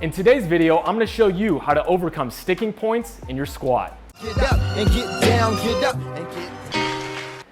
In today's video, I'm going to show you how to overcome sticking points in your squat. Get up and get down, get up and get.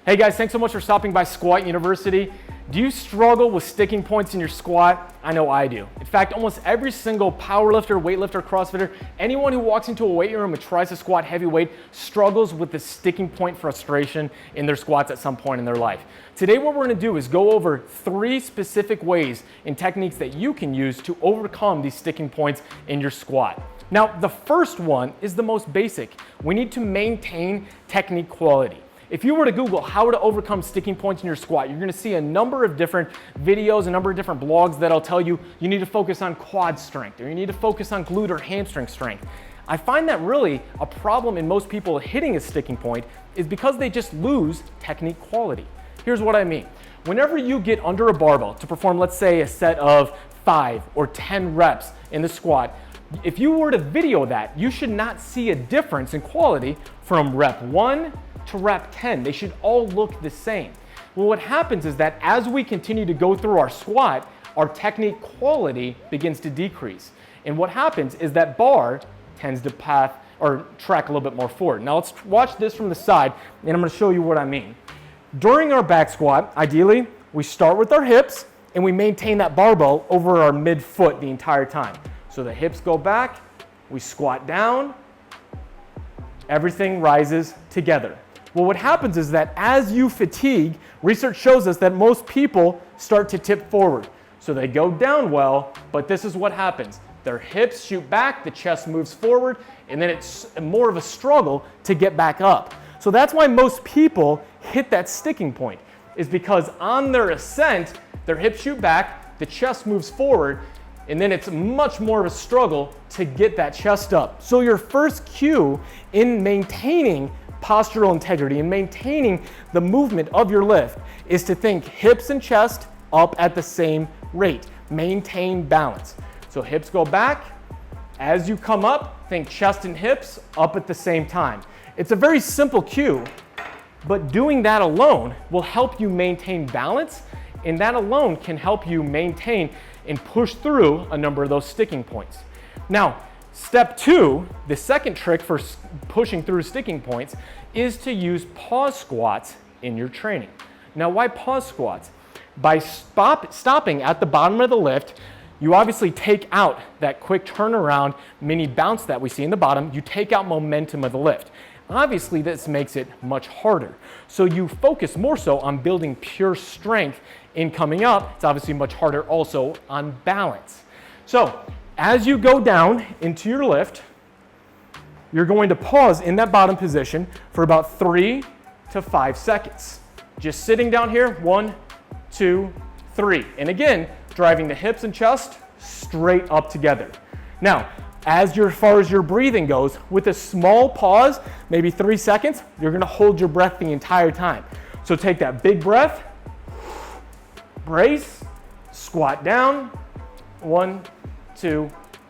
Hey guys, thanks so much for stopping by SquatUniversity. Do you struggle with sticking points in your squat? I know I do. In fact, almost every single powerlifter, weightlifter, CrossFitter, anyone who walks into a weight room and tries to squat heavy weight struggles with the sticking point frustration in their squats at some point in their life. Today, what we're gonna do is go over 3 specific ways and techniques that you can use to overcome these sticking points in your squat. Now, the first one is the most basic. We need to maintain technique quality. If you were to Google how to overcome sticking points in your squat, you're gonna see a number of different videos, a number of different blogs that'll tell you you need to focus on quad strength or you need to focus on glute or hamstring strength. I find that really a problem in most people hitting a sticking point is because they just lose technique quality. Here's what I mean. Whenever you get under a barbell to perform, let's say, a set of 5 or 10 reps in the squat, if you were to video that, you should not see a difference in quality from rep 1 to rep 10. They should all look the same. Well, what happens is that as we continue to go through our squat, our technique quality begins to decrease. And what happens is that bar tends to track a little bit more forward. Now let's watch this from the side, and I'm gonna show you what I mean. During our back squat, ideally, we start with our hips and we maintain that barbell over our midfoot the entire time. So the hips go back, we squat down, everything rises together. Well, what happens is that as you fatigue, research shows us that most people start to tip forward. So they go down well, but this is what happens. Their hips shoot back, the chest moves forward, and then it's more of a struggle to get back up. So that's why most people hit that sticking point, is because on their ascent, their hips shoot back, the chest moves forward, and then it's much more of a struggle to get that chest up. So your first cue in maintaining postural integrity and maintaining the movement of your lift is to think hips and chest up at the same rate. Maintain balance. So hips go back. As you come up, think chest and hips up at the same time. It's a very simple cue, but doing that alone will help you maintain balance, and that alone can help you maintain and push through a number of those sticking points. Now, step 2, the second trick for pushing through sticking points, is to use pause squats in your training. Now, why pause squats? By stopping at the bottom of the lift, you obviously take out that quick turnaround mini bounce that we see in the bottom. You take out momentum of the lift. Obviously, this makes it much harder. So you focus more so on building pure strength in coming up. It's obviously much harder also on balance. So as you go down into your lift, you're going to pause in that bottom position for about 3 to 5 seconds. Just sitting down here, 1, 2, 3. And again, driving the hips and chest straight up together. Now, as far as your breathing goes, with a small pause, maybe 3 seconds, you're gonna hold your breath the entire time. So take that big breath, brace, squat down, 1, 2,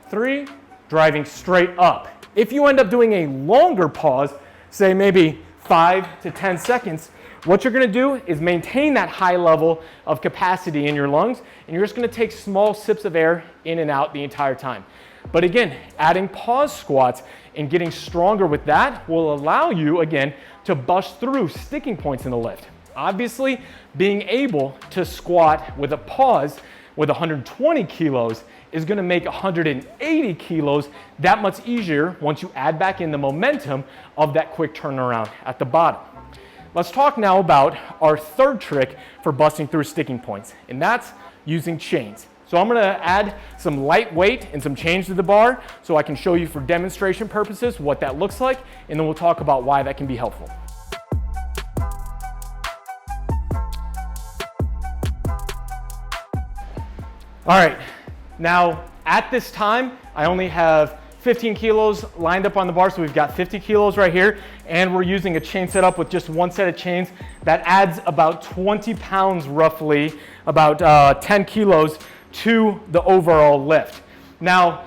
3, driving straight up. If you end up doing a longer pause, say maybe 5 to 10 seconds, what you're gonna do is maintain that high level of capacity in your lungs, and you're just gonna take small sips of air in and out the entire time. But again, adding pause squats and getting stronger with that will allow you, again, to bust through sticking points in the lift. Obviously, being able to squat with a pause with 120 kilos is gonna make 180 kilos that much easier once you add back in the momentum of that quick turnaround at the bottom. Let's talk now about our third trick for busting through sticking points, and that's using chains. So I'm gonna add some light weight and some chains to the bar so I can show you for demonstration purposes what that looks like, and then we'll talk about why that can be helpful. All right, now at this time, I only have 15 kilos lined up on the bar, so we've got 50 kilos right here, and we're using a chain setup with just one set of chains that adds about 20 pounds roughly, about 10 kilos to the overall lift. Now,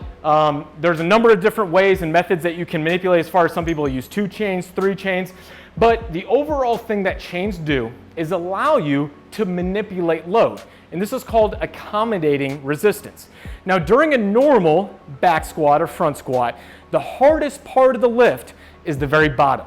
there's a number of different ways and methods that you can manipulate as far as some people use 2 chains, 3 chains, but the overall thing that chains do is allow you to manipulate load. And this is called accommodating resistance. Now, during a normal back squat or front squat, the hardest part of the lift is the very bottom.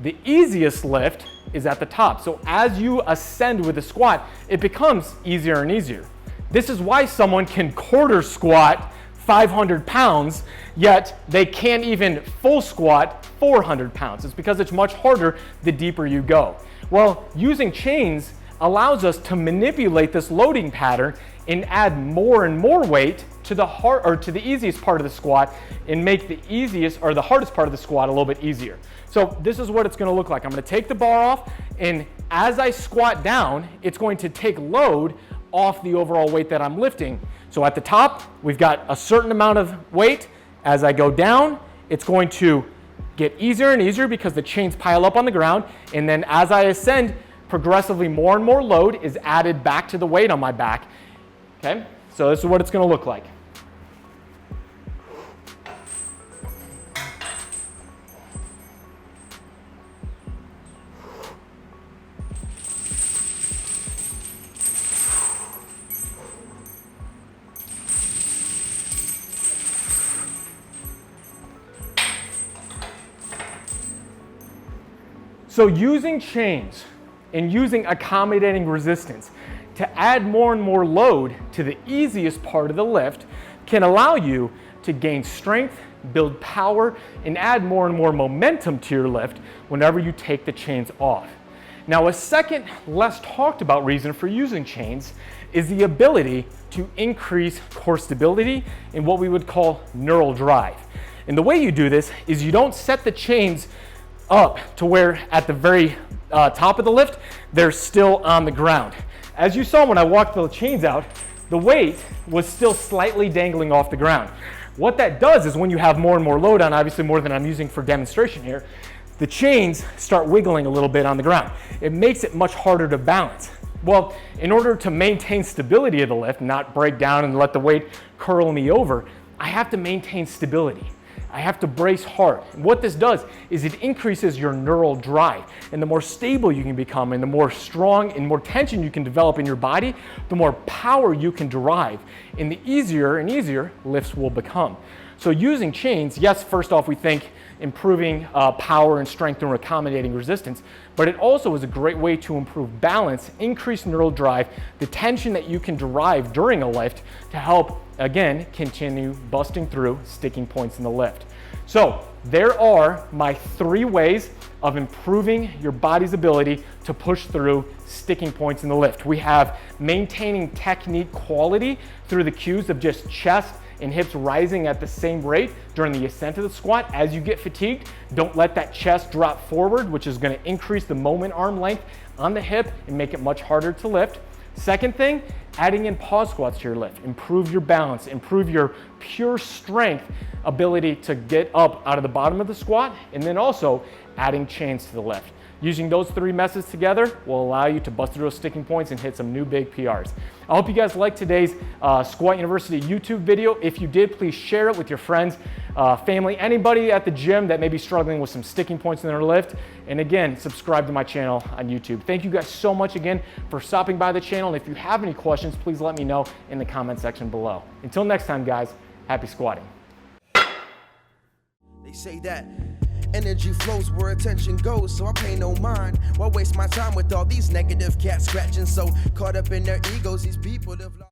The easiest lift is at the top. So as you ascend with the squat, it becomes easier and easier. This is why someone can quarter squat 500 pounds, yet they can't even full squat 400 pounds. It's because it's much harder the deeper you go. Well, using chains allows us to manipulate this loading pattern and add more and more weight to the easiest part of the squat and make the easiest or the hardest part of the squat a little bit easier. So this is what it's going to look like. I'm going to take the bar off, and as I squat down, it's going to take load off the overall weight that I'm lifting. So at the top, we've got a certain amount of weight. As I go down, it's going to get easier and easier because the chains pile up on the ground. And then as I ascend, progressively more and more load is added back to the weight on my back. Okay, so this is what it's going to look like. So using chains and using accommodating resistance to add more and more load to the easiest part of the lift can allow you to gain strength, build power, and add more and more momentum to your lift whenever you take the chains off. Now, a second less talked about reason for using chains is the ability to increase core stability and what we would call neural drive. And the way you do this is you don't set the chains up to where at the very top of the lift, they're still on the ground. As you saw when I walked the chains out, the weight was still slightly dangling off the ground. What that does is when you have more and more load on, obviously more than I'm using for demonstration here, the chains start wiggling a little bit on the ground. It makes it much harder to balance. Well, in order to maintain stability of the lift, not break down and let the weight curl me over, I have to maintain stability. I have to brace hard. And what this does is it increases your neural drive. And the more stable you can become and the more strong and more tension you can develop in your body, the more power you can derive. And the easier and easier lifts will become. So using chains, yes, first off, we think improving power and strength through accommodating resistance, but it also is a great way to improve balance, increase neural drive, the tension that you can derive during a lift to help, again, continue busting through sticking points in the lift. So there are my 3 ways of improving your body's ability to push through sticking points in the lift. We have maintaining technique quality through the cues of just chest and hips rising at the same rate during the ascent of the squat. As you get fatigued, don't let that chest drop forward, which is going to increase the moment arm length on the hip and make it much harder to lift. Second thing, adding in pause squats to your lift. Improve your balance, improve your pure strength ability to get up out of the bottom of the squat, and then also adding chains to the lift. Using those 3 methods together will allow you to bust through those sticking points and hit some new big PRs. I hope you guys liked today's Squat University YouTube video. If you did, please share it with your friends, family, anybody at the gym that may be struggling with some sticking points in their lift. And again, subscribe to my channel on YouTube. Thank you guys so much again for stopping by the channel. And if you have any questions, please let me know in the comment section below. Until next time, guys, happy squatting. They say that energy flows where attention goes, so I pay no mind. Why waste my time with all these negative cats scratching? So caught up in their egos, these people have lost.